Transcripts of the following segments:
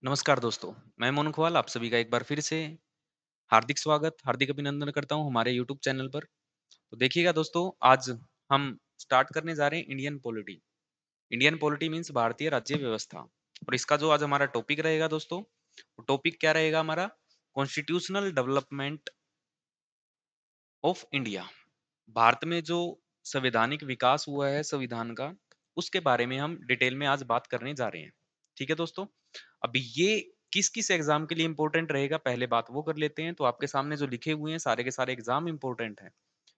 नमस्कार दोस्तों, मैं मोनू खुआल आप सभी का एक बार फिर से हार्दिक स्वागत, हार्दिक अभिनंदन करता हूँ हमारे यूट्यूब चैनल पर। तो देखिएगा दोस्तों, आज हम स्टार्ट करने जा रहे हैं Indian polity. Indian polity means भारतीय राज्य व्यवस्था। और इसका जो आज हमारा टॉपिक रहेगा दोस्तों, वो टॉपिक क्या रहेगा हमारा? Constitutional development of India. Bharat में जो संवैधानिक विकास हुआ है संविधान का, उसके बारे में हम डिटेल में आज बात करने जा रहे हैं। ठीक है दोस्तों, अब ये किस किस एग्जाम के लिए इंपॉर्टेंट रहेगा, पहले बात वो कर लेते हैं। तो आपके सामने जो लिखे हुए हैं सारे के सारे एग्जाम इंपॉर्टेंट हैं।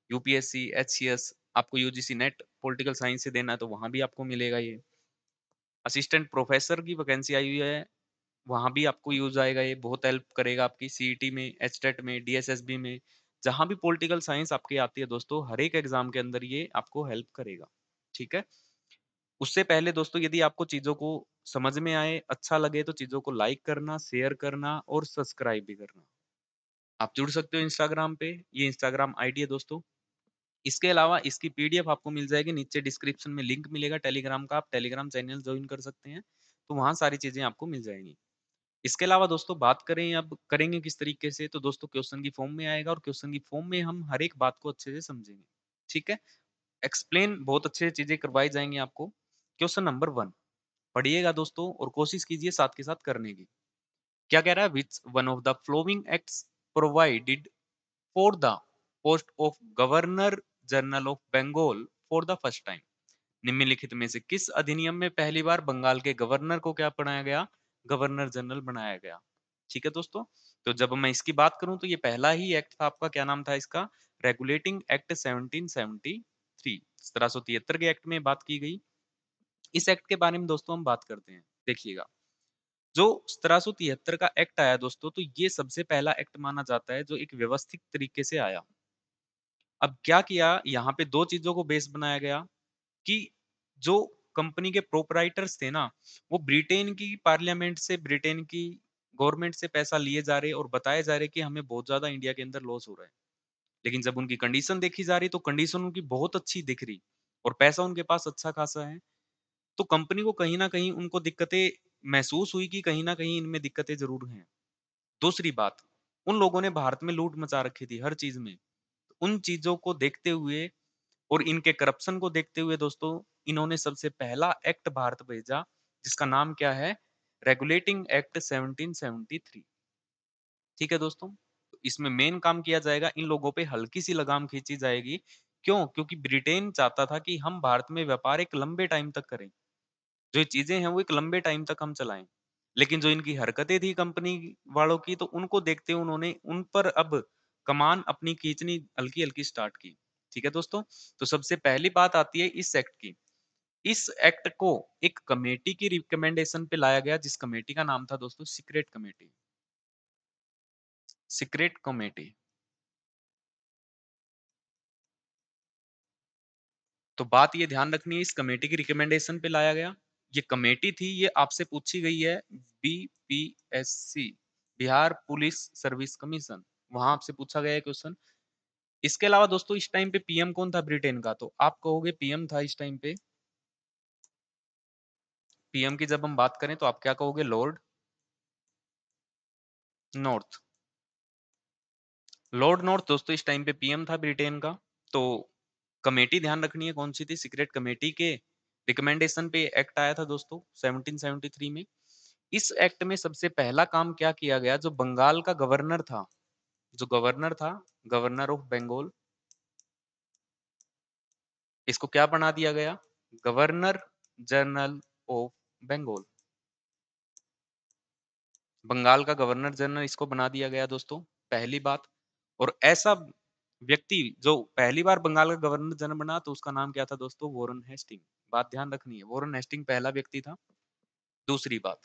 यूपीएससी, एचसीएस, आपको यूजीसी नेट पॉलिटिकल साइंस से देना है तो वहां भी आपको मिलेगा ये। असिस्टेंट प्रोफेसर की वैकेंसी आई हुई है, वहां भी आपको यूज आएगा, ये बहुत हेल्प करेगा आपकी सीईटी में, एचटेट में, डीएसएसबी में। जहां भी पॉलिटिकल साइंस आपकी आती है दोस्तों, हर एक एग्जाम के अंदर ये आपको हेल्प करेगा। ठीक है, उससे पहले दोस्तों, यदि आपको चीजों को समझ में आए, अच्छा लगे, तो चीजों को लाइक करना, शेयर करना और सब्सक्राइब भी करना। आप जुड़ सकते हो इंस्टाग्राम पे, ये इंस्टाग्राम आईडी है दोस्तों। इसके अलावा इसकी पीडीएफ आपको मिल जाएगी, नीचे डिस्क्रिप्शन में लिंक मिलेगा टेलीग्राम का, आप टेलीग्राम चैनल ज्वाइन कर सकते हैं। तो वहां सारी चीजें आपको मिल जाएंगी। इसके अलावा दोस्तों, बात करें अब करेंगे किस तरीके से, तो दोस्तों क्वेश्चन की फॉर्म में आएगा और क्वेश्चन की फॉर्म में हम हर एक बात को अच्छे से समझेंगे। ठीक है, एक्सप्लेन बहुत अच्छे से चीजें करवाई जाएंगी आपको। क्वेश्चन नंबर 1 पढ़िएगा दोस्तों और कोशिश कीजिए साथ के साथ करने की। क्या कह रहा है? Which one of the following acts provided for the post of governor general of Bengal for the first time. निम्नलिखित में से किस अधिनियम में पहली बार बंगाल के गवर्नर को क्या बनाया गया? गवर्नर जनरल बनाया गया। ठीक है दोस्तों, तो जब मैं इसकी बात करूं तो ये पहला ही एक्ट था आपका, क्या नाम था इसका? रेगुलेटिंग एक्ट 1773, 1773 के एक्ट में बात की गई। इस एक्ट के बारे में दोस्तों हम बात करते हैं। देखिएगा, जो 1773 का एक्ट आया दोस्तों, तो ये सबसे पहला एक्ट माना जाता है जो एक व्यवस्थित तरीके से आया। अब क्या किया, यहाँ पे दो चीजों को बेस बनाया गया कि जो कंपनी के प्रोपराइटर्स थे ना, वो ब्रिटेन की पार्लियामेंट से, ब्रिटेन की गवर्नमेंट से पैसा लिए जा रहे और बताए जा रहे कि हमें बहुत ज्यादा इंडिया के अंदर लॉस हो रहा है। लेकिन जब उनकी कंडीशन देखी जा रही तो कंडीशन उनकी बहुत अच्छी दिख रही और पैसा उनके पास अच्छा खासा है। तो कंपनी को कहीं ना कहीं उनको दिक्कतें महसूस हुई कि कहीं ना कहीं इनमें दिक्कतें जरूर हैं। दूसरी बात, उन लोगों ने भारत में लूट मचा रखी थी हर चीज में। उन चीजों को देखते हुए और इनके करप्शन को देखते हुए दोस्तों, इन्होंने सबसे पहला एक्ट भारत भेजा, जिसका नाम क्या है? Regulating act 1773। ठीक है दोस्तों, तो इसमें मेन काम किया जाएगा, इन लोगों पे हल्की सी लगाम खींची जाएगी। क्यों? क्योंकि ब्रिटेन चाहता था कि हम भारत में व्यापार एक लंबे टाइम तक करें, जो ये चीजें हैं वो एक लंबे टाइम तक हम चलाएं। लेकिन जो इनकी हरकतें थी कंपनी वालों की, तो उनको देखते हुए उन्होंने उन पर अब कमान अपनी खींचनी हल्की हल्की स्टार्ट की। ठीक है दोस्तों, तो सबसे पहली बात आती है इस एक्ट की। इस एक्ट को एक कमेटी की रिकमेंडेशन पे लाया गया, जिस कमेटी का नाम था दोस्तों सीक्रेट कमेटी। Secret committee. तो बात ये ध्यान रखनी है, इस कमेटी की रिकमेंडेशन पे लाया गया। ये कमेटी थी, ये आपसे पूछी गई है, BPSC, Bihar police service commission, वहां आपसे पूछा गया है क्वेश्चन। इसके अलावा दोस्तों, इस टाइम पे पीएम कौन था ब्रिटेन का? तो आप कहोगे पीएम था इस टाइम पे। पीएम की जब हम बात करें तो आप क्या कहोगे? Lord north. लॉर्ड नॉर्थ दोस्तों इस टाइम पे पीएम था ब्रिटेन का। तो कमेटी ध्यान रखनी है कौन सी थी, सीक्रेट कमेटी के रिकमेंडेशन पे एक्ट आया था दोस्तों 1773 में। इस एक्ट में सबसे पहला काम क्या किया गया, जो बंगाल का गवर्नर था, जो गवर्नर था, गवर्नर ऑफ बंगाल, इसको क्या बना दिया गया? Governor general of Bengal. Bengal का गवर्नर जनरल इसको बना दिया गया दोस्तों, पहली बात। और ऐसा व्यक्ति जो पहली बार बंगाल का गवर्नर जनरल बना, तो उसका नाम क्या था दोस्तों? Warren Hastings. बात ध्यान रखनी है, वॉरेन हेस्टिंग पहला व्यक्ति था। दूसरी बात,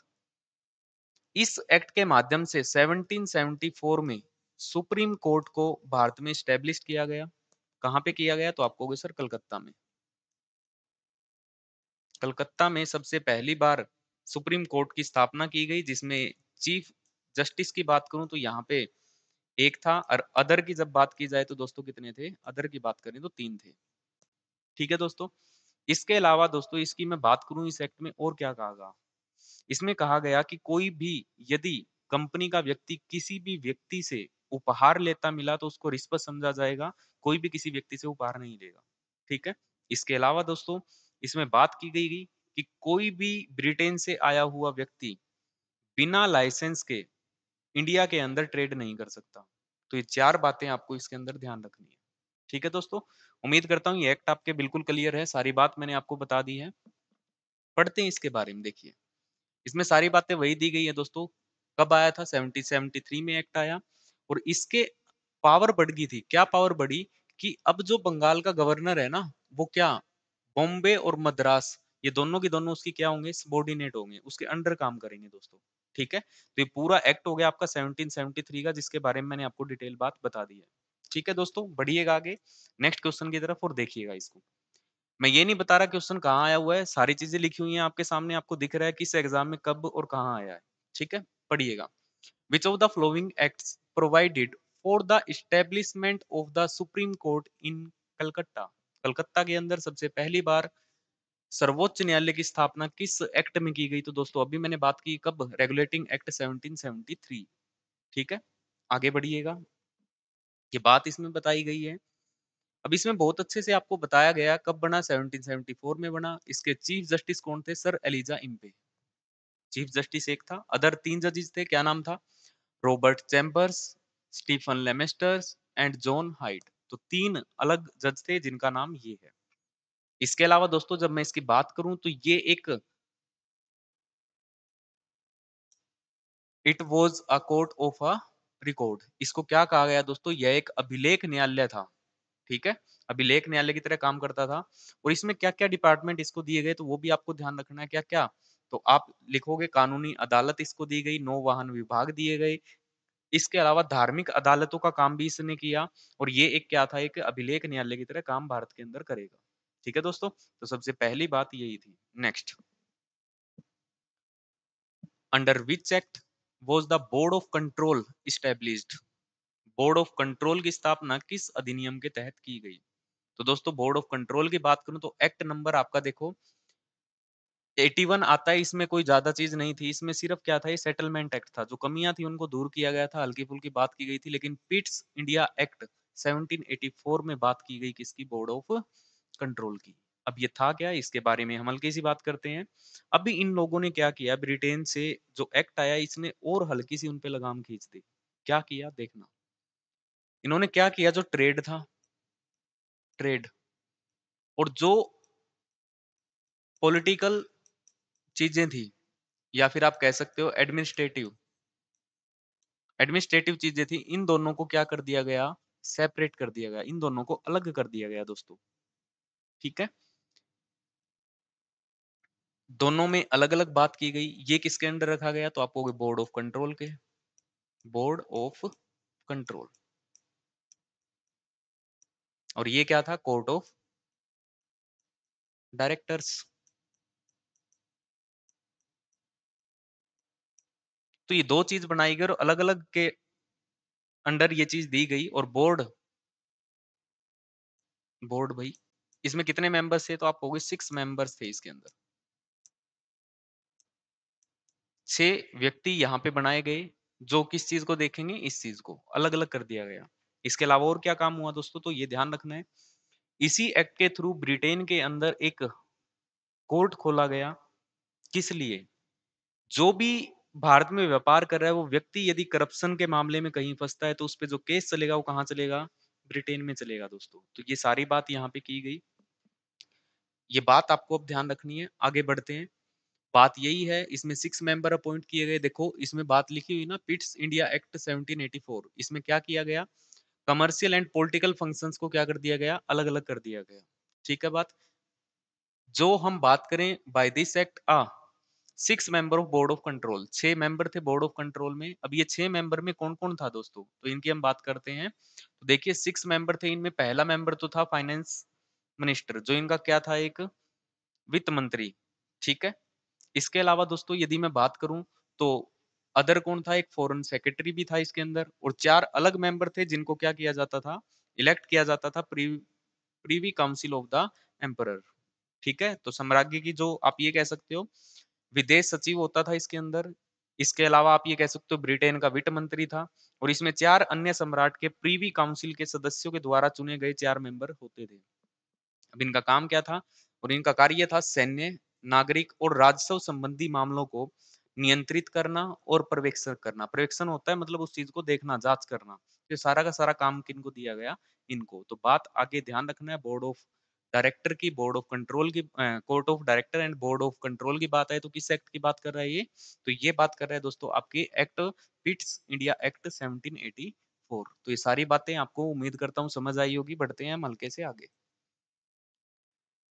इस एक्ट के माध्यम से 1774 में सुप्रीम कोर्ट को भारत में स्टैब्लिश किया गया। कहां पे किया गया? तो आप कहोगे सर कलकत्ता में। कलकत्ता में सबसे पहली बार सुप्रीम कोर्ट की स्थापना की गई, जिसमें चीफ जस्टिस की बात करूं तो यहाँ पे एक था, और अदर की जब बात की जाए तो दोस्तों कितने थे? अदर की बात करें तो तीन थे। ठीक है दोस्तों, इसके अलावा दोस्तों, इसकी मैं बात करूं इस एक्ट में और क्या कहा गया, इसमें कहा गया कि कोई भी यदि कंपनी का व्यक्ति किसी भी व्यक्ति से उपहार लेता मिला तो उसको रिश्वत समझा जाएगा, कोई भी किसी व्यक्ति से उपहार नहीं लेगा। ठीक है? इसके अलावा दोस्तों इसमें बात की गई कि कोई भी ब्रिटेन से आया हुआ व्यक्ति बिना लाइसेंस के इंडिया के अंदर ट्रेड नहीं कर सकता। तो ये 4 बातें आपको इसके अंदर ध्यान रखनी है। ठीक है दोस्तों? उम्मीद करता हूँ ये एक्ट आपके बिल्कुल क्लियर है, सारी बात मैंने आपको बता दी है। पढ़ते हैं इसके बारे में देखिए। इसमें सारी बातें वही दी गई है दोस्तों। कब आया था? 1773 में एक्ट आया और इसके पावर बढ़ गई थी। क्या पावर बढ़ी? कि अब जो बंगाल का गवर्नर है ना, वो क्या बॉम्बे और मद्रास ये दोनों की दोनों उसकी क्या होंगे? सबॉर्डिनेट होंगे, उसके अंडर काम करेंगे दोस्तों। ठीक है? तो ये पूरा एक्ट हो गया आपका 1773 का, जिसके बारे में मैंने आपको डिटेल बात बता दी है। ठीक है दोस्तों, बढ़िएगा आगे नेक्स्ट क्वेश्चन की तरफ और देखिएगा इसको। मैं ये नहीं बता रहा क्वेश्चन कहाँ आया हुआ है, सारी चीजें लिखी हुई हैं आपके सामने, आपको दिख रहा है किस एग्जाम में कब और कहाँ आया है। ठीक है, पढ़िएगा। Which of the following acts provided for the establishment of the supreme court in Calcutta? Calcutta के अंदर सबसे पहली बार सर्वोच्च न्यायालय की स्थापना किस एक्ट में की गई? तो दोस्तों अभी मैंने बात की कब? Regulating act 1773। ठीक है, आगे बढ़िएगा। ये बात इसमें बताई गई है। अब इसमें बहुत अच्छे से आपको बताया गया कब बना, 1774 में बना। इसके चीफ जस्टिस कौन थे? Sir Elijah Impey chief justice एक था। अदर 3 जजेस थे, क्या नाम था? Robert Chambers, Stephen Lemaistres and John Hyde. तो 3 अलग जज थे जिनका नाम ये है। इसके अलावा दोस्तों जब मैं इसकी बात करूं तो ये एक it was a court of a record. इसको क्या कहा गया दोस्तों? यह एक अभिलेख न्यायालय था। ठीक है, अभिलेख न्यायालय की तरह काम करता था। और इसमें क्या क्या डिपार्टमेंट इसको दिए गए तो वो भी आपको ध्यान रखना है। क्या क्या? तो आप लिखोगे कानूनी अदालत इसको दी गई, नौ वाहन विभाग दिए गए। इसके अलावा धार्मिक अदालतों का काम भी इसने किया। और ये एक क्या था? एक अभिलेख न्यायालय की तरह काम भारत के अंदर करेगा। ठीक है दोस्तों, तो सबसे पहली बात यही थी। Next, under which act was the board of control established? Board of control की स्थापना किस अधिनियम के तहत की गई? तो दोस्तों बोर्ड ऑफ कंट्रोल की बात करूं तो एक्ट नंबर आपका देखो 81 आता है। इसमें कोई ज्यादा चीज नहीं थी, इसमें सिर्फ क्या था? ये सेटलमेंट एक्ट था। जो कमियां थी उनको दूर किया गया था, हल्की फुल्की बात की गई थी। लेकिन पिट्स इंडिया एक्ट 1784 में बात की गई किसकी? बोर्ड ऑफ कंट्रोल की। अब ये था क्या? इसके बारे में हम हल्की सी बात करते हैं। अभी इन लोगों ने क्या किया? ब्रिटेन से जो एक्ट आया इसने और हल्की सी उनपे लगाम खींच दी। क्या किया देखना। इन्होंने क्या किया? जो ट्रेड था, ट्रेड और जो पॉलिटिकल चीजें थी, या फिर आप कह सकते हो एडमिनिस्ट्रेटिव एडमिनिस्ट्रेटिव चीजें थी, इन दोनों को क्या कर दिया गया? सेपरेट कर दिया गया, इन दोनों को अलग कर दिया गया दोस्तों। ठीक है, दोनों में अलग अलग बात की गई। ये किसके अंडर रखा गया? तो आप कहोगे बोर्ड ऑफ कंट्रोल के, बोर्ड ऑफ कंट्रोल। और ये क्या था? Court of directors. तो ये दो चीज बनाई गई और अलग अलग के अंडर ये चीज दी गई। और बोर्ड, बोर्ड भाई इसमें कितने मेंबर्स थे? तो आप कहोगे 6 मेंबर्स थे इसके अंदर। 6 व्यक्ति यहाँ पे बनाए गए जो किस चीज को देखेंगे? इस चीज को अलग अलग कर दिया गया। इसके अलावा और क्या काम हुआ दोस्तों? तो ये ध्यान रखना है। इसी एक्ट के थ्रू ब्रिटेन के अंदर एक कोर्ट खोला गया। किस लिए? जो भी भारत में व्यापार कर रहा है वो व्यक्ति यदि करप्शन के मामले में कहीं फंसता है तो उस पे जो केस चलेगा वो कहाँ चलेगा? ब्रिटेन में चलेगा दोस्तों। तो ये सारी बात यहाँ पे की गई। ये बात आपको अब ध्यान रखनी है। आगे बढ़ते हैं। बात यही है, इसमें 6 मेंबर अपॉइंट किए गए। देखो इसमें बात लिखी हुई ना, पिट्स इंडिया एक्ट 1784। इसमें क्या किया गया? कमर्शियल एंड पॉलिटिकल फंक्शंस को क्या कर दिया गया? अलग अलग कर दिया गया। ठीक है बात। जो हम बात करें by this act 6 member of board of control, 6 member थे बोर्ड ऑफ कंट्रोल में। अब ये 6 मेंबर में कौन कौन था दोस्तों? तो इनकी हम बात करते हैं। तो देखिए 6 मेंबर थे, इनमें पहला मेंबर तो था फाइनेंस मिनिस्टर, जो इनका क्या था? एक वित्त मंत्री। ठीक है, इसके अलावा दोस्तों यदि मैं बात करूं तो अदर कौन था? एक फॉरेन सेक्रेटरी भी था इसके अंदर। और 4 अलग मेंबर थे जिनको क्या किया जाता था? इलेक्ट किया जाता था Privi council of the emperor. ठीक है, तो साम्राज्य की जो आप ये कह सकते हो विदेश सचिव होता था इसके अंदर। इसके अलावा आप ये कह सकते हो ब्रिटेन का वित्त मंत्री था और इसमें 4 अन्य सम्राट के प्रीवी काउंसिल के सदस्यों के द्वारा चुने गए 4 मेंबर होते थे। अब इनका काम क्या था? और इनका कार्य था सैन्य, नागरिक और राजस्व संबंधी मामलों को नियंत्रित करना और पर्यवेक्षण करना। पर्यवेक्षण होता है मतलब उस चीज को देखना, जांच करना। ये सारा का सारा काम किनको दिया गया? इनको। तो बात आगे ध्यान रखना है बोर्ड ऑफ डायरेक्टर की, बोर्ड ऑफ कंट्रोल की, court of director and board of control की बात है तो किस एक्ट की बात कर रहा है ये? तो ये बात कर रहा है दोस्तों आपकी एक्ट पिट्स इंडिया एक्ट 1784। तो ये सारी बातें आपको उम्मीद करता हूँ समझ आई होगी। बढ़ते हैं हम हल्के से आगे।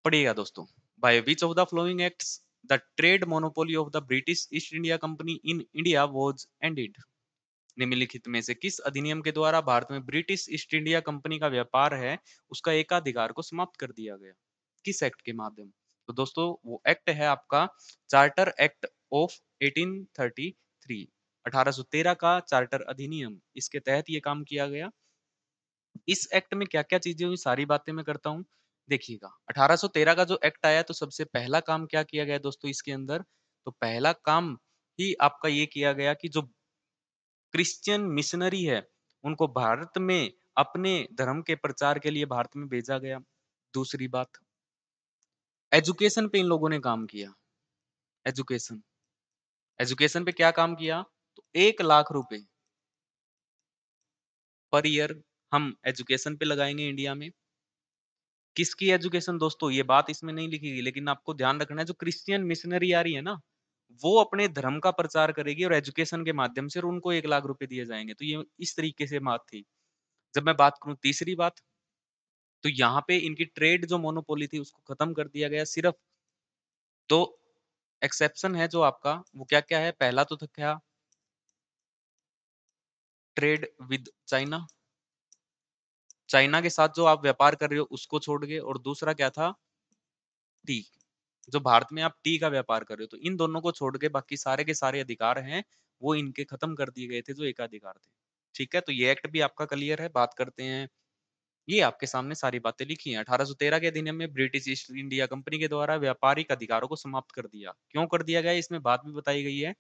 पढ़िएगा दोस्तों। By which of the following acts the trade monopoly of the British east India company in India was ended. निम्नलिखित में से किस अधिनियम के द्वारा भारत में ब्रिटिश ईस्ट इंडिया कंपनी का व्यापार है उसका एकाधिकार को समाप्त कर दिया गया? किस एक्ट के माध्यम? तो दोस्तों वो एक्ट है आपका चार्टर एक्ट ऑफ 1833। 1813 का चार्टर अधिनियम, इसके तहत ये काम किया गया। इस एक्ट में क्या-क्या चीजें हुई सारी बातें मैं करता हूँ। देखिएगा 1813 का जो एक्ट आया तो सबसे पहला काम क्या किया गया दोस्तों इसके अंदर? तो पहला काम ही आपका ये किया गया कि जो क्रिश्चियन मिशनरी है उनको भारत में अपने धर्म के प्रचार के लिए भारत में भेजा गया। दूसरी बात, एजुकेशन पे इन लोगों ने काम किया। एजुकेशन, एजुकेशन पे क्या काम किया? तो 1 लाख रुपए पर ईयर हम एजुकेशन पे लगाएंगे इंडिया में। किसकी एजुकेशन दोस्तों? ये बात इसमें नहीं लिखी गई लेकिन आपको ध्यान रखना है जो क्रिश्चियन मिशनरी आ रही है ना, वो अपने धर्म का प्रचार करेगी और एजुकेशन के माध्यम से और उनको 1 लाख रुपए दिए जाएंगे। तो ये इस तरीके से बात थी। जब मैं बात करूं तीसरी बात, तो यहाँ पे इनकी ट्रेड जो मोनोपोली थी उसको खत्म कर दिया गया। सिर्फ दो एक्सेप्शन है जो आपका, वो क्या क्या है? पहला तो था क्या? ट्रेड विद चाइना, चाइना के साथ जो आप व्यापार कर रहे हो उसको छोड़ के। और दूसरा क्या था? टी, जो भारत में आप टी का व्यापार कर रहे हो। तो इन दोनों को छोड़ के बाकी सारे के सारे अधिकार हैं वो इनके खत्म कर दिए गए थे जो एकाधिकार थे। ठीक है, तो ये एक्ट भी आपका क्लियर है। बात करते हैं, ये आपके सामने सारी बातें लिखी हैं। 1813 के अधिनियम में ब्रिटिश ईस्ट इंडिया कंपनी के द्वारा व्यापारिक अधिकारों को समाप्त कर दिया। क्यों कर दिया गया इसमें बात भी बताई गई है।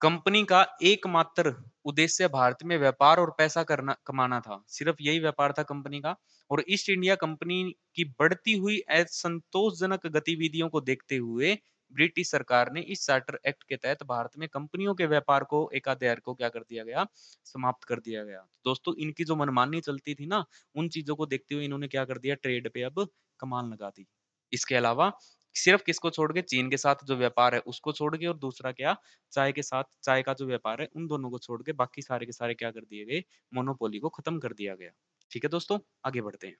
कंपनी का एकमात्र उद्देश्य भारत में व्यापार और पैसा करना कमाना था। सिर्फ यही व्यापार था कंपनी का। और ईस्ट इंडिया कंपनी की बढ़ती हुई असंतोषजनक गतिविधियों को देखते हुए ब्रिटिश सरकार ने इस चार्टर एक्ट के तहत भारत में कंपनियों के व्यापार को, एकाधिकार को क्या कर दिया गया? समाप्त कर दिया गया। दोस्तों इनकी जो मनमानी चलती थी ना, उन चीजों को देखते हुए इन्होंने क्या कर दिया? ट्रेड पे अब कमान लगा दी। इसके अलावा सिर्फ किसको छोड़ के? चीन के साथ जो व्यापार है उसको छोड़ के, और दूसरा क्या? चाय के साथ, चाय का जो व्यापार है उन दोनों को छोड़ के बाकी सारे के सारे क्या कर दिए गए? मोनोपोली को खत्म कर दिया गया। ठीक है दोस्तों, आगे बढ़ते हैं।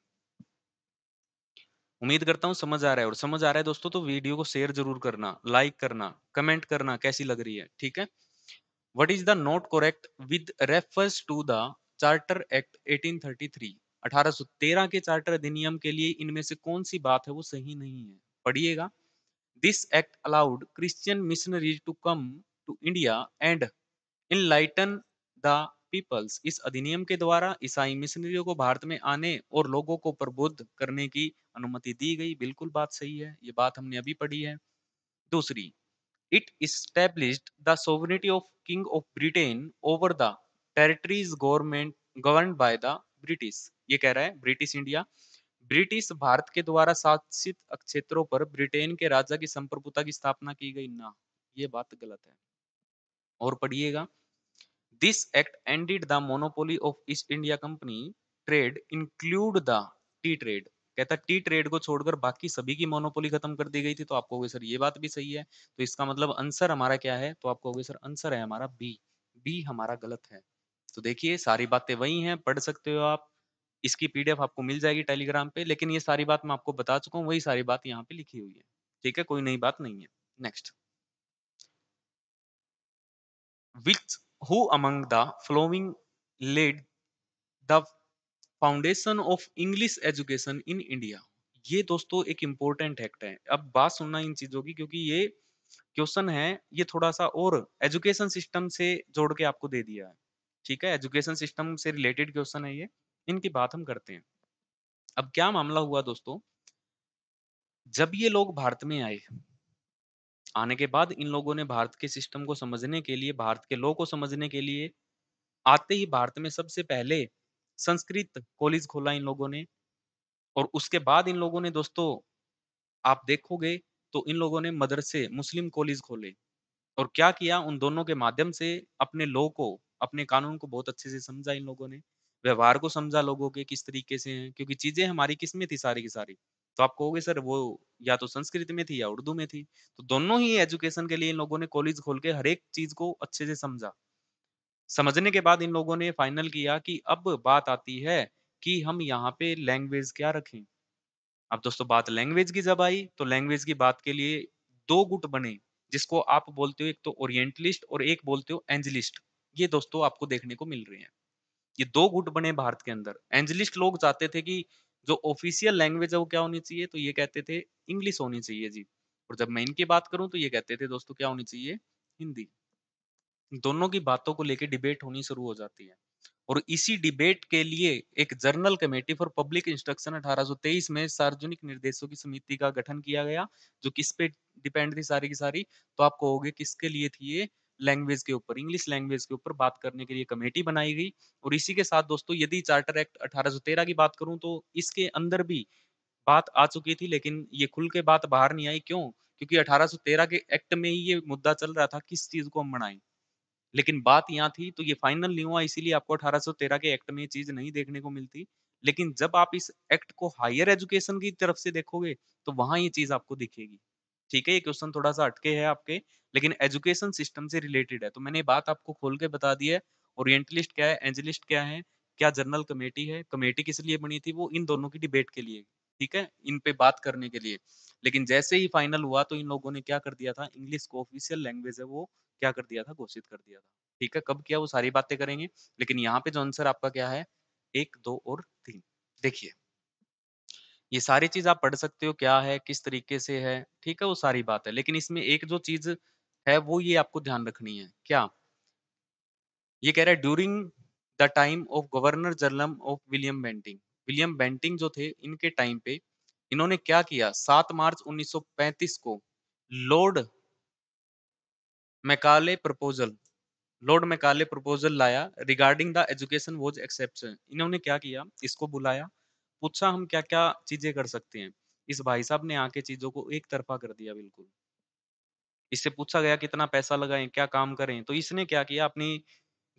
उम्मीद करता हूँ समझ आ रहा है, और समझ आ रहा है दोस्तों तो वीडियो को शेयर जरूर करना, लाइक करना, कमेंट करना कैसी लग रही है। ठीक है। What is the not correct with refers to the charter act 1833? 1813 के चार्टर अधिनियम के लिए इनमें से कौन सी बात है वो सही नहीं है? पढ़िएगा। This act allowed Christian missionaries to come to India and enlighten the peoples. इस अधिनियम के द्वारा ईसाई मिशनरियों को भारत में आने और लोगों को प्रबुद्ध करने की अनुमति दी गई। बिल्कुल बात सही है, ये बात हमने अभी पढ़ी है। दूसरी, it established the sovereignty of king of britain over the territories government governed by the british। ये कह रहा है ब्रिटिश इंडिया, ब्रिटिश भारत के द्वारा शासित क्षेत्रों पर ब्रिटेन के राजा की संप्रभुता की स्थापना की गई ना, ये बात गलत है। और पढ़िएगा। This act ended the monopoly of east India company trade include the T trade. कहता टी ट्रेड को छोड़कर बाकी सभी की मोनोपोली खत्म कर दी गई थी। तो आप कहोगे सर ये बात भी सही है, तो इसका मतलब आंसर हमारा क्या है? तो आप कहोगे सर आंसर है हमारा बी। बी हमारा गलत है। तो देखिए सारी बातें वही हैं, पढ़ सकते हो आप। इसकी पीडीएफ आपको मिल जाएगी टेलीग्राम पे, लेकिन ये सारी बात मैं आपको बता चुका हूँ, वही सारी बात यहाँ पे लिखी हुई है। ठीक है, कोई नई बात नहीं है। Next, which who among the following led the foundation of English education in India? ये दोस्तों एक इंपॉर्टेंट एक्ट है। अब बात सुनना इन चीजों की, क्योंकि ये क्वेश्चन है, ये थोड़ा सा और एजुकेशन सिस्टम से जोड़ के आपको दे दिया है। ठीक है, एजुकेशन सिस्टम से रिलेटेड क्वेश्चन है ये, इनकी बात हम करते हैं। अब क्या मामला हुआ दोस्तों, जब ये लोग भारत में आए आने के बाद इन लोगों ने भारत के सिस्टम को समझने के लिए, भारत के लॉ को समझने के लिए, आते ही भारत में सबसे पहले संस्कृत कॉलेज खोला इन लोगों ने। और उसके बाद इन लोगों ने दोस्तों, आप देखोगे तो इन लोगों ने मदरसे, मुस्लिम कॉलेज खोले। और क्या किया, उन दोनों के माध्यम से अपने लॉ को, अपने कानून को बहुत अच्छे से समझा इन लोगों ने, व्यवहार को समझा लोगों के किस तरीके से हैं, क्योंकि चीजें हमारी किस में थी सारी की सारी। तो आप कहोगे सर वो या तो संस्कृत में थी या उर्दू में थी। तो दोनों ही एजुकेशन के लिए इन लोगों ने कॉलेज खोल के हर एक चीज को अच्छे से समझा। समझने के बाद इन लोगों ने फाइनल किया कि अब बात आती है कि हम यहाँ पे लैंग्वेज क्या रखें। अब दोस्तों बात लैंग्वेज की जब आई तो लैंग्वेज की बात के लिए दो गुट बने, जिसको आप बोलते हो एक तो ओरिएंटलिस्ट और एक बोलते हो एंजलिस्ट। ये दोस्तों आपको देखने को मिल रहे हैं। ये दो गुट बने भारत के अंदर। एंजलिस्ट लोग चाहते थे कि जो ऑफिशियल लैंग्वेज है वो क्या होनी चाहिए, तो ये कहते थे इंग्लिश होनी चाहिए जी। और जब मैं इनकी बात करूं तो ये कहते थे दोस्तों क्या होनी चाहिए, हिंदी। दोनों की बातों को लेके डिबेट होनी शुरू हो जाती है। और इसी डिबेट के लिए एक journal committee for public instruction 1823 में सार्वजनिक निर्देशों की समिति का गठन किया गया। जो किस पे डिपेंड थी सारी की सारी, तो आप कहोगे किसके लिए थी ये, लैंग्वेज के ऊपर, इंग्लिश लैंग्वेज के ऊपर बात करने के लिए कमेटी बनाई गई। और इसी के साथ दोस्तों यदि चार्टर एक्ट 1813 की बात करूं तो इसके अंदर भी बात आ चुकी थी, लेकिन ये खुल के बात बाहर नहीं आई। क्यों? क्योंकि 1813 के एक्ट में ही ये मुद्दा चल रहा था किस चीज को हम बनाएं। लेकिन बात यहाँ थी तो ये फाइनल नहीं हुआ, इसीलिए आपको 1813 के एक्ट में ये चीज नहीं देखने को मिलती। लेकिन जब आप इस एक्ट को हायर एजुकेशन की तरफ से देखोगे तो वहां ये चीज आपको दिखेगी। ठीक है, ये क्वेश्चन थोड़ा सा हटके है आपके, लेकिन एजुकेशन सिस्टम से रिलेटेड है, तो मैंने ये बात आपको खोल के बता दी है। ओरिएंटलिस्ट क्या है, एंजलिस्ट क्या है, क्या जर्नल कमेटी है, कमेटी किस लिए बनी थी, वो इन दोनों की डिबेट के लिए, ठीक है, इन पे बात करने के लिए। लेकिन जैसे ही फाइनल हुआ तो इन लोगों ने क्या कर दिया था, इंग्लिश को ऑफिशियल लैंग्वेज है वो क्या कर दिया था, घोषित कर दिया था। ठीक है, कब किया वो सारी बातें करेंगे। लेकिन यहाँ पे जो आंसर आपका क्या है, 1, 2 और 3। देखिए, ये सारी चीज आप पढ़ सकते हो क्या है, किस तरीके से है, ठीक है, वो सारी बात है। लेकिन इसमें एक जो चीज है वो ये आपको ध्यान रखनी है, क्या? ये कह रहा है during the time of governor general of William Bentinck. William Bentinck जो थे इनके टाइम पे इन्होंने क्या किया, 7 मार्च 1935 को Lord Macaulay proposal, Lord Macaulay proposal लाया regarding the education was exception. इन्होंने क्या किया, इसको बुलाया, पूछा हम क्या क्या चीजें कर सकते हैं। इस भाई साहब ने आके चीजों को एक तरफा कर दिया बिल्कुल। इससे पूछा गया कितना पैसा लगाएं, क्या काम करें, तो इसने क्या किया, अपनी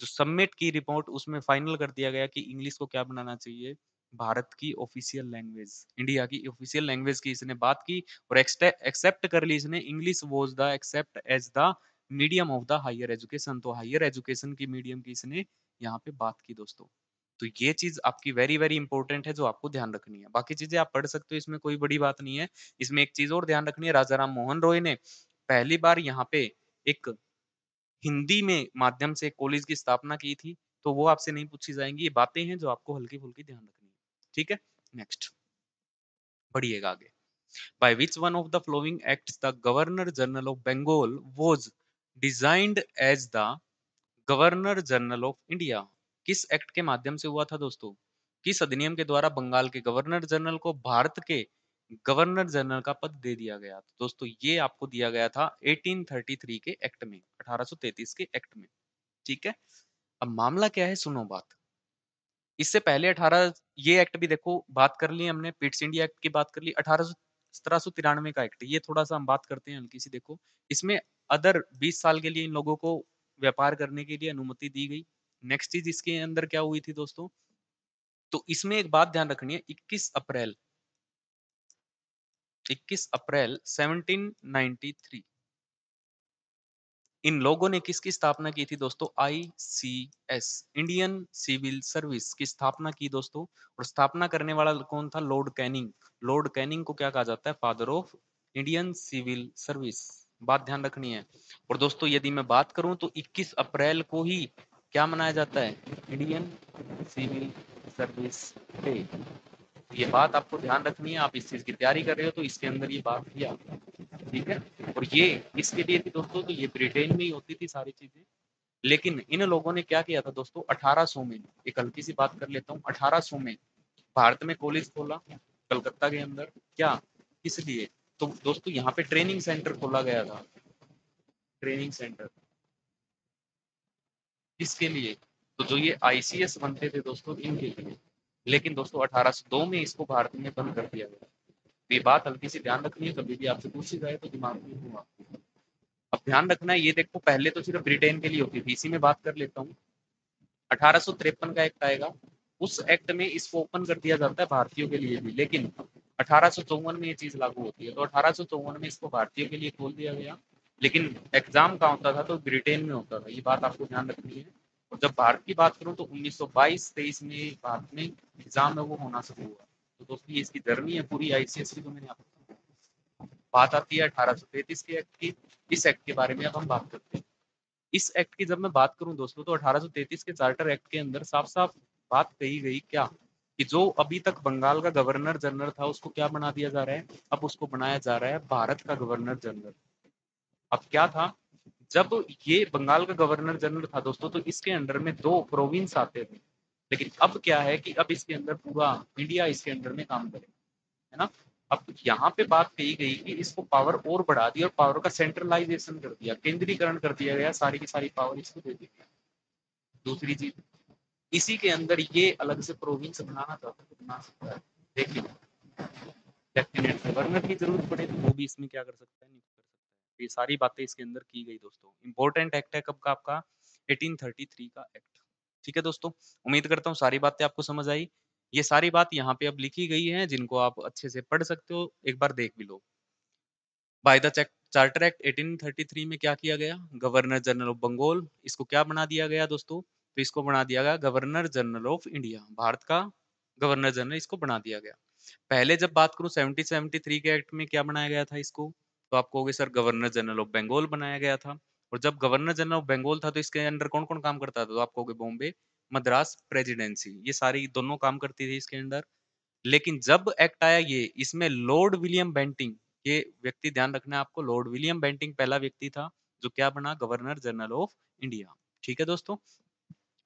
जो सबमिट की रिपोर्ट उसमें फाइनल कर दिया गया कि इंग्लिश को क्या बनाना चाहिए, भारत की ऑफिशियल लैंग्वेज, इंडिया की ऑफिशियल लैंग्वेज की इसने बात की। और एक्सेप्ट कर ली इसने, English was the accept as the medium of the higher education. तो हायर एजुकेशन की मीडियम की इसने यहाँ पे बात की दोस्तों। तो ये चीज आपकी वेरी वेरी इंपॉर्टेंट है जो आपको ध्यान रखनी है। बाकी चीजें आप पढ़ सकते हो, इसमें कोई बड़ी बात नहीं है। इसमें एक चीज और ध्यान रखनी है, राजा राम मोहन रॉय ने पहली बार यहाँ पे एक हिंदी में माध्यम से कॉलेज की स्थापना की थी। तो वो आपसे नहीं पूछी जाएंगी, ये बातें हैं जो आपको हल्की फुल्की ध्यान रखनी है। ठीक है, नेक्स्ट बढ़िएगा आगे। By which one of the following acts the governor general of Bengal was designed as the governor general of India. किस एक्ट के माध्यम से हुआ था दोस्तों, किस अधिनियम के द्वारा बंगाल के गवर्नर जनरल को भारत के गवर्नर जनरल का पद दे दिया गया? तो दोस्तों ये आपको दिया गया था 1833 के एक्ट में, 1833 के एक्ट में। ठीक है, अब मामला क्या है, सुनो बात। इससे पहले 18, ये एक्ट भी देखो, बात कर ली हमने, पिट्स इंडिया एक्ट की बात कर ली, 1793 का एक्ट, ये थोड़ा सा हम बात करते हैं हल्की सी। देखो इसमें अदर 20 साल के लिए इन लोगों को व्यापार करने के लिए अनुमति दी गई। नेक्स्ट चीज इसके अंदर क्या हुई थी दोस्तों, तो इसमें एक बात ध्यान रखनी है, 21 अप्रैल 1793 इन लोगों ने किसकी स्थापना की थी दोस्तों, आईसीएस, इंडियन सिविल सर्विस की स्थापना की दोस्तों। और स्थापना करने वाला कौन था, लॉर्ड कैनिंग। लॉर्ड कैनिंग को क्या कहा जाता है, father of Indian civil service. बात ध्यान रखनी है। और दोस्तों यदि मैं बात करूं तो 21 अप्रैल को ही क्या मनाया जाता है, इंडियन सिविल सर्विस डे। ये बात आपको ध्यान रखनी है, आप इस चीज की तैयारी कर रहे हो तो इसके अंदर ये बात किया। ठीक है, और ये इसके लिए थी दोस्तों, तो ये ब्रिटेन में ही होती थी सारी चीजें। लेकिन इन लोगों ने क्या किया था दोस्तों, 1800 में, एक हल्की सी बात कर लेता हूँ, 1800 में भारत में कॉलेज खोला कलकत्ता के अंदर। क्या, किस लिए, तो दोस्तों यहाँ पे ट्रेनिंग सेंटर खोला गया था। Training centre. इसके लिए तो जो ये आईसीएस बनते थे दोस्तों इनके लिए, लेकिन दोस्तों 1802 में इसको भारत में बंद कर दिया गया। तो ये बात हल्की सी ध्यान रखनी है, कभी भी आपसे पूछी जाए तो दिमाग में हुआ। अब ध्यान रखना है, ये देखो पहले तो सिर्फ ब्रिटेन के लिए होती थी, इसी में बात कर लेता हूँ। 1853 का एक्ट आएगा, उस एक्ट में इसको ओपन कर दिया जाता है भारतीयों के लिए भी, लेकिन 1854 में ये चीज लागू होती है, तो 1854 में इसको भारतीयों के लिए खोल दिया गया। लेकिन एग्जाम कहाँ होता था, तो ब्रिटेन में होता था, ये बात आपको ध्यान रखनी है। और जब भारत की बात करूं तो 1922-23 में भारत में एग्जाम है वो होना शुरू हुआ। तो दोस्तों ये इसकी जर्नी है पूरी आईसीएस की, जो मैंने आपको बात आती है 1833 के एक्ट की। इस एक्ट के बारे में अब हम बात करते हैं। इस एक्ट की जब मैं बात करूं दोस्तों, तो 1833 के चार्टर एक्ट के अंदर साफ साफ बात कही गई क्या, कि जो अभी तक बंगाल का गवर्नर जनरल था उसको क्या बना दिया जा रहा है, अब उसको बनाया जा रहा है भारत का गवर्नर जनरल। अब क्या था, जब ये बंगाल का गवर्नर जनरल था दोस्तों, तो इसके अंडर में दो प्रोविंस आते थे। लेकिन अब क्या है कि अब इसके अंदर पूरा इंडिया इसके अंडर में काम करे, है ना। अब यहाँ पे बात कही गई कि इसको पावर और बढ़ा दी और पावर का सेंट्रलाइजेशन कर दिया, केंद्रीकरण कर दिया गया, सारी की सारी पावर इसको दे दी। दूसरी चीज, इसी के अंदर ये अलग से प्रोविंस बनाना चाहता है तो बना सकता है, लेकिन लेफ्टिनेंट गवर्नर की जरूरत पड़े तो वो भी इसमें क्या कर सकता है, नहीं कर सकता है। ये सारी बातें इसके अंदर की गई दोस्तों। इंपॉर्टेंट एक्ट है कब का, आपका 1833 का एक्ट। ठीक है दोस्तों, उम्मीद करता हूँ सारी बातें आपको समझ आई। ये सारी बात यहाँ पे अब लिखी गई है, जिनको आप अच्छे से पढ़ सकते हो, एक बार देख भी लो। बाय द चार्टर एक्ट 1833 में क्या किया गया, गवर्नर जनरल ऑफ बंगाल, इसको क्या बना दिया गया दोस्तों, तो इसको बना दिया गया governor general of India, Bharat का गवर्नर जनरल इसको बना दिया गया। पहले जब बात करूं 1773 के एक्ट में क्या बनाया गया था इसको, तो आप कहोगे sir governor general of Bengal बनाया गया था। और जब गवर्नर जनरल ऑफ बंगाल था तो इसके अंडर कौन कौन काम करता था, तो आप कहोगे बॉम्बे मद्रास प्रेसिडेंसी, ये सारी दोनों काम करती थी इसके अंडर। लेकिन जब एक्ट आया ये, इसमें लॉर्ड विलियम बेंटिंग, ये व्यक्ति ध्यान रखना है आपको, लॉर्ड विलियम बेंटिंग पहला व्यक्ति था जो क्या बना, गवर्नर जनरल ऑफ इंडिया। ठीक है दोस्तों,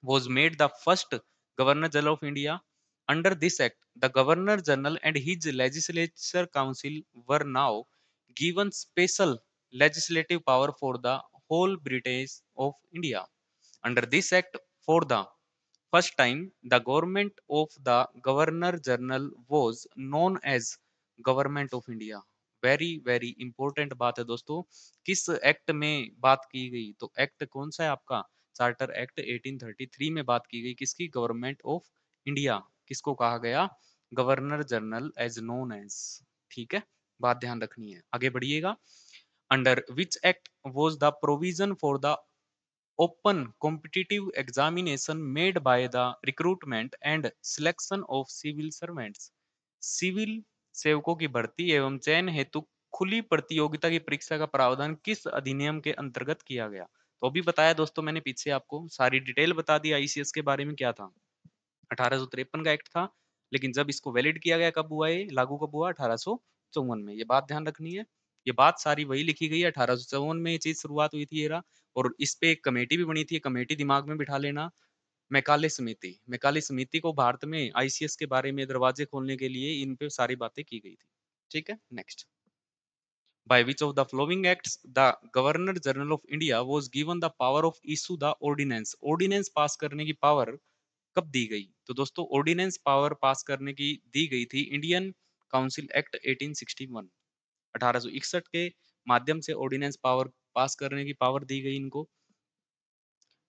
was made the first governor general of India. Under this act, the governor general and his legislature council were now given special legislative power for the whole British of India. Under this act, for the first time, the government of the Governor General was known as Government of India. Very very important बात है दोस्तों, किस act में बात की गई, तो act कौन सा है आपका, चार्टर एक्ट 1833 में बात की गई, किसकी, गवर्नमेंट ऑफ इंडिया, किसको कहा गया, governor general as known as. ठीक है, बात ध्यान रखनी है, आगे बढ़िएगा। Under which act was the provision for the open competitive examination made by the recruitment and selection of civil servants। Civil सेवकों की भर्ती एवं चयन हेतु खुली प्रतियोगिता की परीक्षा का प्रावधान किस अधिनियम के अंतर्गत किया गया, तो अभी बताया दोस्तों मैंने पीछे आपको सारी डिटेल बता दी आईसीएस के बारे में, क्या था 1853 का एक्ट था। लेकिन जब इसको वैलिड किया गया कब हुआ, ये लागू कब हुआ, 1854 में, ये बात ध्यान रखनी है। ये बात सारी वही लिखी गई है, 1854 में ये चीज शुरुआत हुई थी ये। और इस पे एक कमेटी भी बनी थी, कमेटी दिमाग में बिठा लेना, मैकाले समिति। मैकाले समिति को भारत में आईसीएस के बारे में दरवाजे खोलने के लिए इन पे सारी बातें की गई थी। ठीक है, next. By which of the following acts the Governor General of India was given the power of issue the ordinance। ordinance पास करने की पावर कब दी गई, तो दोस्तों ऑर्डिनेंस पावर पास करने की दी गई थी इंडियन काउंसिल एक्ट 1861, 1861 के माध्यम से ऑर्डिनेंस पावर पास करने की पावर दी गई इनको।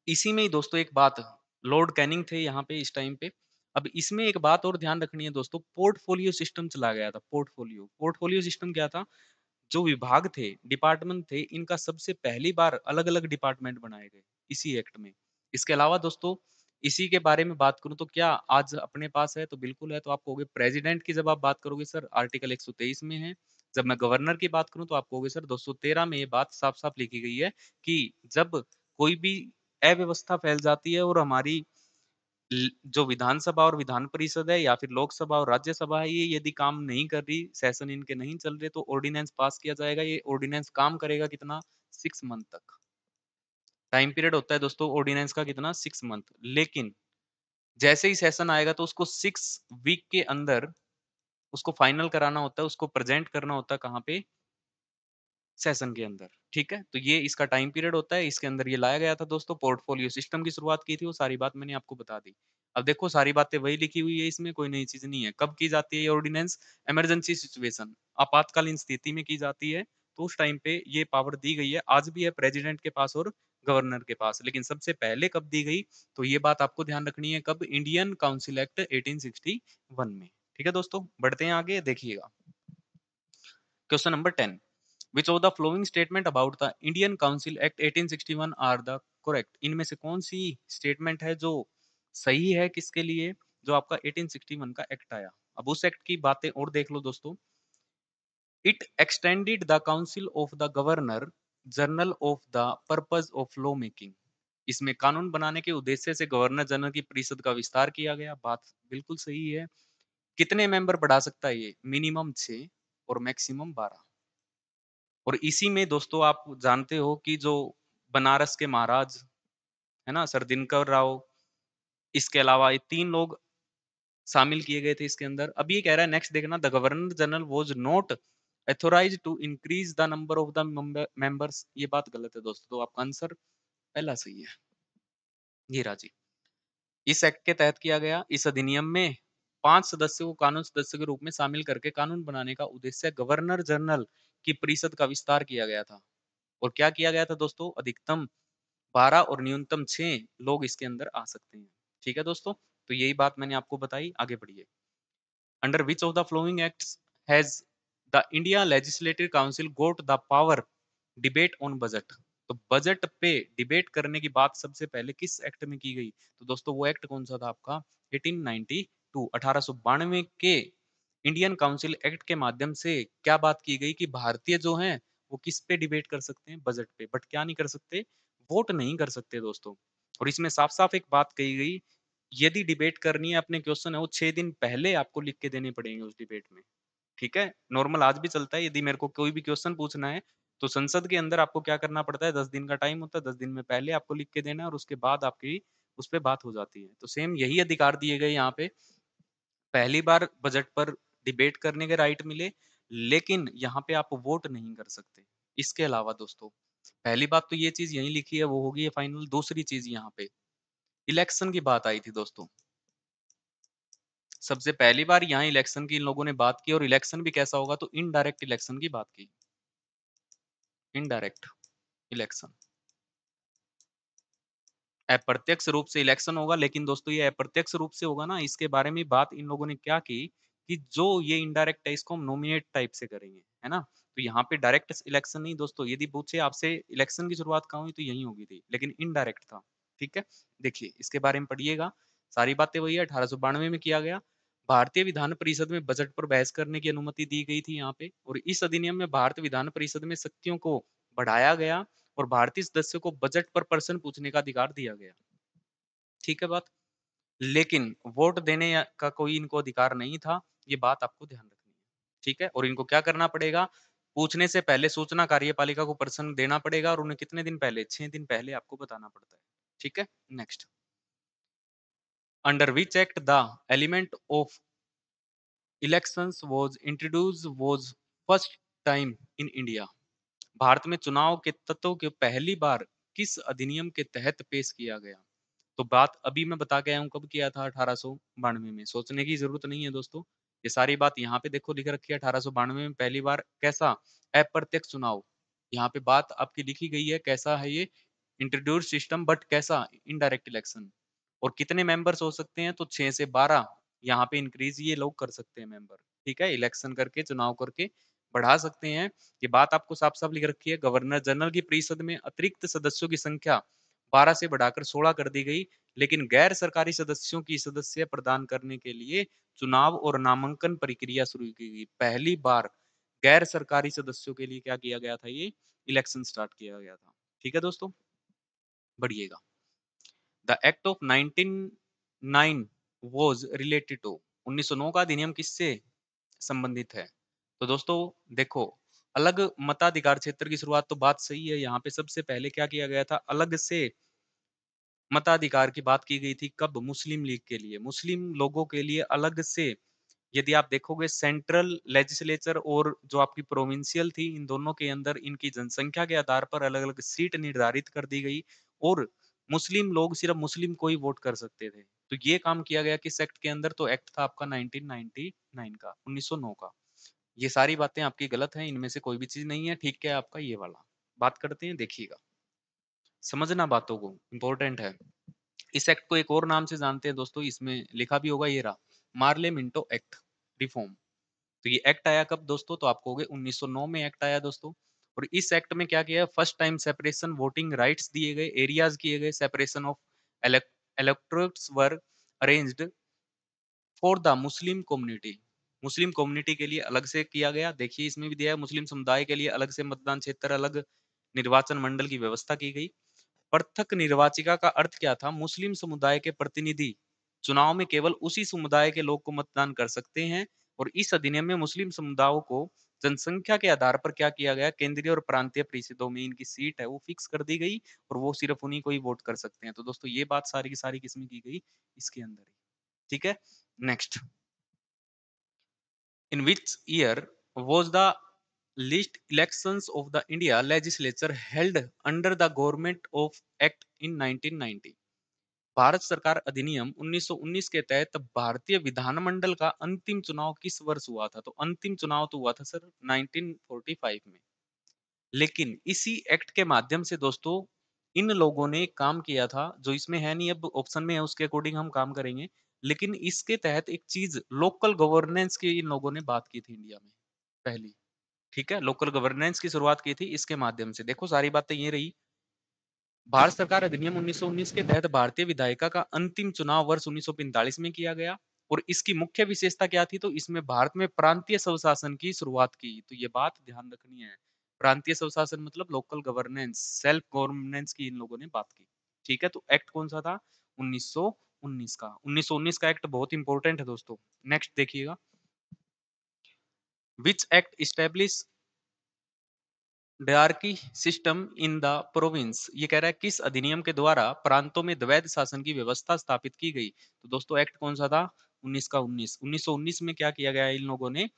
इसी में ही दोस्तों एक बात, लॉर्ड कैनिंग थे यहाँ पे इस टाइम पे। अब इसमें एक बात और ध्यान रखनी है दोस्तों, पोर्टफोलियो सिस्टम चला गया था। पोर्टफोलियो पोर्टफोलियो सिस्टम क्या था, जो विभाग थे, डिपार्टमेंट थे, इनका सबसे पहली बार अलग अलग डिपार्टमेंट बनाए गए इसी एक्ट में। इसके अलावा दोस्तों इसी के बारे में बात करूं तो क्या आज अपने पास है, तो बिल्कुल है। तो आप कहोगे प्रेसिडेंट की जब आप बात करोगे सर आर्टिकल 123 में है। जब मैं गवर्नर की बात करूं तो आप कहोगे सर 213 में ये बात साफ साफ लिखी गई है कि जब कोई भी अव्यवस्था फैल जाती है और हमारी जो विधानसभा और विधान परिषद है या फिर लोकसभा और राज्यसभा है, ये यदि काम नहीं कर रही, सेशन इनके नहीं चल रहे, तो ऑर्डिनेंस पास किया जाएगा। ये ऑर्डिनेंस काम करेगा कितना, 6 मंथ तक टाइम पीरियड होता है दोस्तों ऑर्डिनेंस का, कितना, 6 मंथ। लेकिन जैसे ही सेशन आएगा तो उसको 6 वीक के अंदर उसको फाइनल कराना होता है, उसको प्रेजेंट करना होता है कहाँ पे, सेशन के अंदर, ठीक है? तो ये इसका टाइम पीरियड होता है, इसके अंदर ये लाया गया था दोस्तों, पोर्टफोलियो सिस्टम की शुरुआत की थी, वो सारी बात मैंने आपको बता दी। अब देखो सारी बातें वही लिखी हुई है इसमें, कोई नई चीज़ नहीं है। कब की जाती है ये ऑर्डिनेंस? इमरजेंसी सिचुएशन, आपातकालीन स्थिति में की जाती है, तो उस टाइम पे ये पावर दी गई है। आज भी है प्रेसिडेंट के पास और गवर्नर के पास, लेकिन सबसे पहले कब दी गई, तो ये बात आपको ध्यान रखनी है, कब? इंडियन काउंसिल एक्ट 1861 में। ठीक है दोस्तों, बढ़ते हैं आगे, देखिएगा। Question number 10, which of the following statement about the Indian Council Act 1861 are the correct? इनमें से कौन सी स्टेटमेंट है जो सही है, किसके लिए? जो आपका 1861 का एक्ट आया। अब उस एक्ट की बातें और देख लो दोस्तों। It extended the council of the governor general of the purpose of law making. इसमें कानून बनाने के उद्देश्य से गवर्नर जनरल की परिषद का विस्तार किया गया। बात बिल्कुल सही है। कितने मेंबर बढ़ा सकता है ये? मिनिमम 6 और मैक्सिमम 12। और इसी में दोस्तों आप जानते हो कि जो बनारस के महाराज है ना, सर दिनकर राव, इसके अलावा ये 3 लोग शामिल किए गए थे इसके अंदर। अब ये कह रहा है नेक्स्ट देखना, the governor general was not authorized to increase the number of the members. ये बात गलत है दोस्तों, तो आपका आंसर पहला सही है, ये राजी। इस एक्ट के तहत किया गया। इस अधिनियम में 5 सदस्यों को कानून सदस्य के रूप में शामिल करके कानून बनाने का उद्देश्य गवर्नर जनरल की परिषद का विस्तार किया गया था। और क्या किया गया था दोस्तों? अधिकतम 12 और न्यूनतम 6 लोग इसके अंदर आ सकते हैं। ठीक है दोस्तों, तो यही बात मैंने आपको बताई। आगे बढ़िए। Under which of the following acts has the India legislative council goat the power debate on budget? तो बजट पे डिबेट करने की बात सबसे पहले किस एक्ट में की गई? तो दोस्तों वो एक्ट कौन सा था आपका? 1892, 1892 के इंडियन काउंसिल एक्ट के माध्यम से क्या बात की गई कि भारतीय जो हैं वो किस पे डिबेट कर सकते हैं? बजट पे। बट क्या नहीं कर सकते? वोट नहीं कर सकते दोस्तों। और इसमें साफ साफ एक बात कही गई, यदि डिबेट करनी है, अपने क्वेश्चन है वो 6 दिन पहले आपको लिख के देने पड़ेंगे उस डिबेट में। ठीक है, नॉर्मल आज भी चलता है, यदि मेरे को कोई भी क्वेश्चन पूछना है तो संसद के अंदर आपको क्या करना पड़ता है? 10 दिन का टाइम होता है, 10 दिन में पहले आपको लिख के देना है और उसके बाद आपकी उस पर बात हो जाती है। तो सेम यही अधिकार दिए गए यहाँ पे। पहली बार बजट पर डिबेट करने के राइट मिले, लेकिन यहाँ पे आप वोट नहीं कर सकते। इसके अलावा दोस्तों, पहली बात तो ये चीज यही लिखी है, वो होगी फाइनल। दूसरी चीज यहाँ पे इलेक्शन की बात आई थी दोस्तों। सबसे पहली बार यहाँ इलेक्शन की इन लोगों ने बात की, और इलेक्शन भी कैसा होगा? तो इनडायरेक्ट इलेक्शन की बात की। इनडायरेक्ट इलेक्शन, अप्रत्यक्ष रूप से इलेक्शन होगा, लेकिन दोस्तों ये अप्रत्यक्ष रूप से होगा ना, इसके बारे में बात इन लोगों ने क्या की कि जो ये इनडायरेक्ट है इसको हम नॉमिनेट टाइप से करेंगे, है ना। तो यहाँ पे डायरेक्ट इलेक्शन नहीं दोस्तों, यदि पूछे आपसे इलेक्शन की शुरुआत कहाँ हुई तो यही होगी थी, लेकिन इनडायरेक्ट था। ठीक है, देखिए इसके बारे में पढ़िएगा, सारी बातें वही है। 1892 में किया गया। भारतीय विधान परिषद में बजट पर बहस करने की अनुमति दी गई थी यहाँ पे, और इस अधिनियम में भारतीय विधान परिषद में शक्तियों को बढ़ाया गया और भारतीय सदस्यों को बजट पर प्रश्न पूछने का अधिकार दिया गया। ठीक है बात, लेकिन वोट देने का कोई इनको अधिकार नहीं था, ये बात आपको ध्यान रखनी है। ठीक है, और इनको क्या करना पड़ेगा? पूछने से पहले सूचना कार्यपालिका को प्रश्न देना पड़ेगा, और उन्हें कितने दिन पहले? 6 दिन पहले आपको बताना पड़ता है। ठीक है, next, under which act the element of elections was introduce was first time in India? Bharat में चुनाव के तत्वों के पहली बार किस अधिनियम के तहत पेश किया गया? तो बात अभी मैं बता के आया हूँ, कब किया था? 1892 में। सोचने की जरूरत नहीं है दोस्तों, ये सारी बात यहाँ पे देखो लिख रखी है। 1892 में पहली बार कैसा? अप्रत्यक्ष चुनाव। यहाँ पे बात आपकी लिखी गई है, कैसा है ये? इंट्रोड्यूस सिस्टम, बट कैसा? Indirect election. और कितने मेंबर्स हो सकते हैं? तो 6 से 12 यहाँ पे इंक्रीज ये लोग कर सकते हैं मेंबर। ठीक है, इलेक्शन करके, चुनाव करके बढ़ा सकते हैं। ये बात आपको साफ साफ लिख रखी है। गवर्नर जनरल की परिषद में अतिरिक्त सदस्यों की संख्या 12 से बढ़ाकर 16 कर दी गई, लेकिन गैर सरकारी सदस्यों की सदस्य प्रदान करने के लिए चुनाव और नामांकन प्रक्रिया शुरू की गई। पहली बार गैर सरकारी सदस्यों के लिए क्या किया गया था? ये इलेक्शन स्टार्ट किया गया था। ठीक है दोस्तों, बढ़िएगा। The act of 1909 was related to, 1909 का अधिनियम किससे संबंधित है? तो दोस्तों देखो, अलग मताधिकार क्षेत्र की शुरुआत, तो बात सही है। यहाँ पे सबसे पहले क्या किया गया था? अलग से मताधिकार की बात की गई थी। कब? मुस्लिम लीग के लिए, मुस्लिम लोगों के लिए अलग से यदि आप देखोगे सेंट्रल लेजिस्लेचर और जो आपकी प्रोविंशियल थी, इन दोनों के अंदर इनकी जनसंख्या के आधार पर अलग-अलग सीट निर्धारित कर दी गई और मुस्लिम लोग सिर्फ मुस्लिम को ही वोट कर सकते थे। तो ये काम किया गया किस एक्ट के अंदर? तो एक्ट था आपका 1999 का, 1909 का। ये सारी बातें आपकी गलत हैं, इनमें से कोई भी चीज़ नहीं है, ठीक है आपका ये वाला। बात करते हैं, देखिएगा। समझना बातों को, इम्पोर्टेंट है। इस एक्ट को एक और नाम से जानते हैं दोस्तों, इसमें लिखा भी होगा, ये रहा, मार्ले मिंटो एक्ट रिफॉर्म। तो ये एक्ट आया कब दोस्तों? तो आपको हो गए 1909 में एक्ट आया दोस्तों। और इस एक्ट में क्या किया? First time separation voting rights दिए गए, एरियाज किए गए, separation of electorates were arranged for the Muslim community. Muslim community के लिए अलग से किया गया। देखिए इसमें भी दिया है, मुस्लिम समुदाय के लिए अलग से मतदान क्षेत्र, अलग निर्वाचन मंडल की व्यवस्था की गई। पृथक निर्वाचिका का अर्थ क्या था? मुस्लिम समुदाय के प्रतिनिधि चुनाव में केवल उसी समुदाय के लोग को मतदान कर सकते हैं। और इस अधिनियम में मुस्लिम समुदायों को जनसंख्या के आधार पर क्या किया गया? केंद्रीय और प्रांतीय परिषदों में इनकी सीट है वो फिक्स कर दी गई और वो सिर्फ उन्हीं को ही वोट कर सकते हैं। तो दोस्तों ये बात सारी की सारी किसमें की गई? इसके अंदर ही। ठीक है, next, in which year was the least elections of the India legislature held under the government of act in 1990? Bharat सरकार अधिनियम 1919 के तहत भारतीय विधानमंडल का अंतिम चुनाव किस वर्ष हुआ था? तो अंतिम चुनाव तो हुआ था सर 1945 में। लेकिन इसी एक्ट के माध्यम से दोस्तों इन लोगों ने एक काम किया था, जो इसमें है नहीं, अब ऑप्शन में है, उसके अकॉर्डिंग हम काम करेंगे। लेकिन इसके तहत एक चीज लोकल गवर्नेंस की इन लोगों ने बात की थी इंडिया में पहली। ठीक है, लोकल गवर्नेंस की शुरुआत की थी इसके माध्यम से। देखो सारी बातें ये रही। भारत सरकार अधिनियम 1919 के तहत भारतीय विधायिका का अंतिम चुनाव वर्ष 1945 में किया गया। और इसकी मुख्य विशेषता क्या थी? तो इसमें भारत में प्रांतीय स्वशासन की शुरुआत की। तो ये बात ध्यान रखनी है, प्रांतीय स्वशासन मतलब लोकल गवर्नेंस, सेल्फ गवर्नेंस की इन लोगों ने बात की। ठीक है, तो एक्ट कौन सा था? 1919 का। 1919 का एक्ट बहुत इंपॉर्टेंट है दोस्तों। नेक्स्ट देखिएगा, which act establish dyarchy system in the province. ये कह रहा है किस अधिनियम के द्वारा प्रांतों में द्वैध शासन की व्यवस्था स्थापित की गई? तो दोस्तों एक्ट कौन सा था? 19 का 19। 1919 में क्या किया गया? इन लोगों ने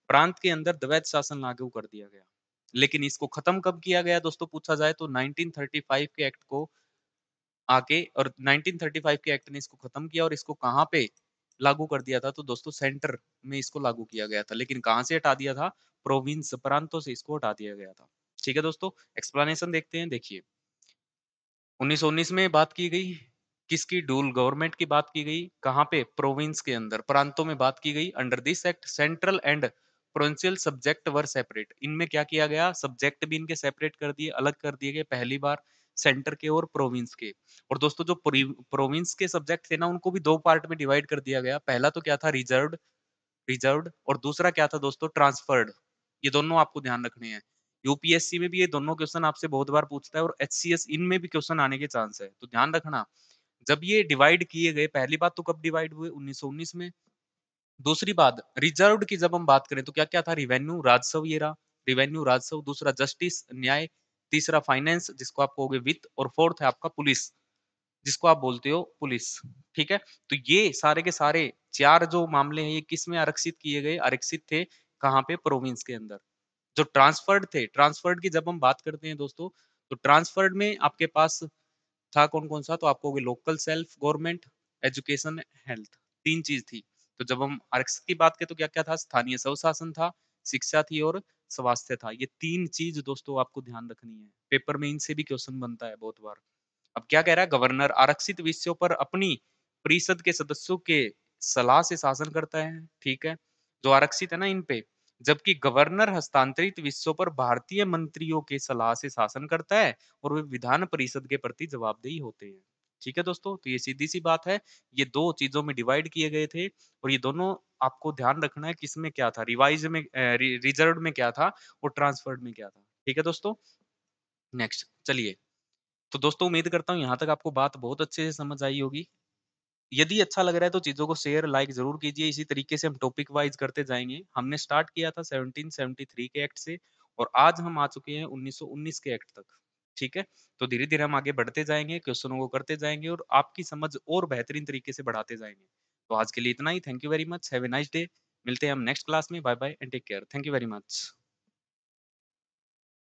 प्रांत के अंदर द्वैध शासन लागू कर दिया गया। लेकिन इसको खत्म कब किया गया दोस्तों? पूछा जाए तो 1935 के एक्ट को आके, और 1935 के एक्ट ने इसको खत्म किया। और इसको कहाँ पे लागू कर दिया था? तो दोस्तों सेंटर में इसको लागू किया गया था। लेकिन कहाँ से हटा दिया था? प्रोविंस, प्रांतों से इसको हटा दिया गया था। ठीक है दोस्तों, एक्सप्लेनेशन देखते हैं। देखिए 1919 में बात की गई किसकी? डूल गवर्नमेंट की बात की गई। कहाँ पे? प्रोविंस के अंदर, प्रांतों में बात की गई। Under this act central and provincial subject were separate. इनमें क्या किया गया? सब्जेक्ट भी इनके सेपरेट कर दिए, अलग कर दिए गए पहली बार, सेंटर के और प्रोविंस के। और दोस्तों जो प्रोविंस के सब्जेक्ट थे ना, उनको भी दो पार्ट में डिवाइड कर दिया गया। पहला तो क्या था? रिजर्व्ड, रिजर्व्ड, और दूसरा क्या था दोस्तों? ट्रांसफर्ड। ये दोनों आपको ध्यान रखने हैं। यूपीएससी में भी ये दोनों क्वेश्चन आपसे बहुत बार पूछता है, और एचसीएस इनमें भी क्वेश्चन आने के चांस है, तो ध्यान रखना। जब ये डिवाइड किए गए, पहली बात तो कब डिवाइड हुए? 1919 में। दूसरी बात, रिजर्व्ड की जब हम बात करें तो क्या क्या था? रिवेन्यू, राजस्व, ये रहा रिवेन्यू राजस्व। दूसरा जस्टिस, न्याय। तीसरा फाइनेंस, जिसको आप कहोगे वित्त। और फोर्थ है आपका पुलिस, जिसको आप बोलते हो पुलिस। ठीक है, तो ये सारे के सारे चार जो मामले हैं, ये किस में आरक्षित किए गए? आरक्षित थे कहाँ पे? प्रोविंस के अंदर। जो ट्रांसफर्ड थे, ट्रांसफर्ड की जब हम बात करते हैं दोस्तों, तो ट्रांसफर्ड में आपके पास था कौन कौन सा? तो आपको हो गया local self government, education, health, तीन चीज थी। तो जब हम आरक्षित की बात करें तो क्या क्या था? स्थानीय स्वशासन था, शिक्षा थी, और स्वास्थ्य था। ये तीन चीज दोस्तों आपको ध्यान रखनी है, पेपर में इनसे भी क्वेश्चन बनता है बहुत बार। अब क्या कह रहा है? गवर्नर आरक्षित विषयों पर अपनी परिषद के सदस्यों के सलाह से शासन करता है। ठीक है, जो आरक्षित है ना इन पे, जबकि गवर्नर हस्तांतरित विषयों पर भारतीय मंत्रियों के सलाह से शासन करता है, और वे विधान परिषद के प्रति जवाबदेही होते हैं। ठीक है दोस्तों, तो ये सीधी सी बात है। ये दो चीजों में डिवाइड किए गए थे, और ये दोनों आपको ध्यान रखना है किसमें क्या था, रिवाइज में, रिजर्व में क्या था, और ट्रांसफर्ड में क्या था। ठीक है दोस्तों, नेक्स्ट चलिए। तो दोस्तों उम्मीद करता हूँ यहाँ तक आपको बात बहुत अच्छे से समझ आई होगी। यदि अच्छा लग रहा है तो चीज़ों को शेयर लाइक ज़रूर कीजिए। इसी तरीके से हम टॉपिक वाइज़ करते जाएँगे। हमने स्टार्ट किया था 1773 के एक्ट से, और आज हम आ चुके हैं 1919 के एक्ट तक। ठीक है? तो धीरे-धीरे हम आगे बढ़ते जाएँगे, क्वेश्चनों को करते जाएँगे, और आपकी समझ और बेहतरीन तरीके से बढ़ाते जाएँगे। तो आज के लिए इतना ही। Thank you very much. Have a nice day. मिलते हैं हम नेक्स्ट क्लास में। Bye bye and take care. Thank you very much.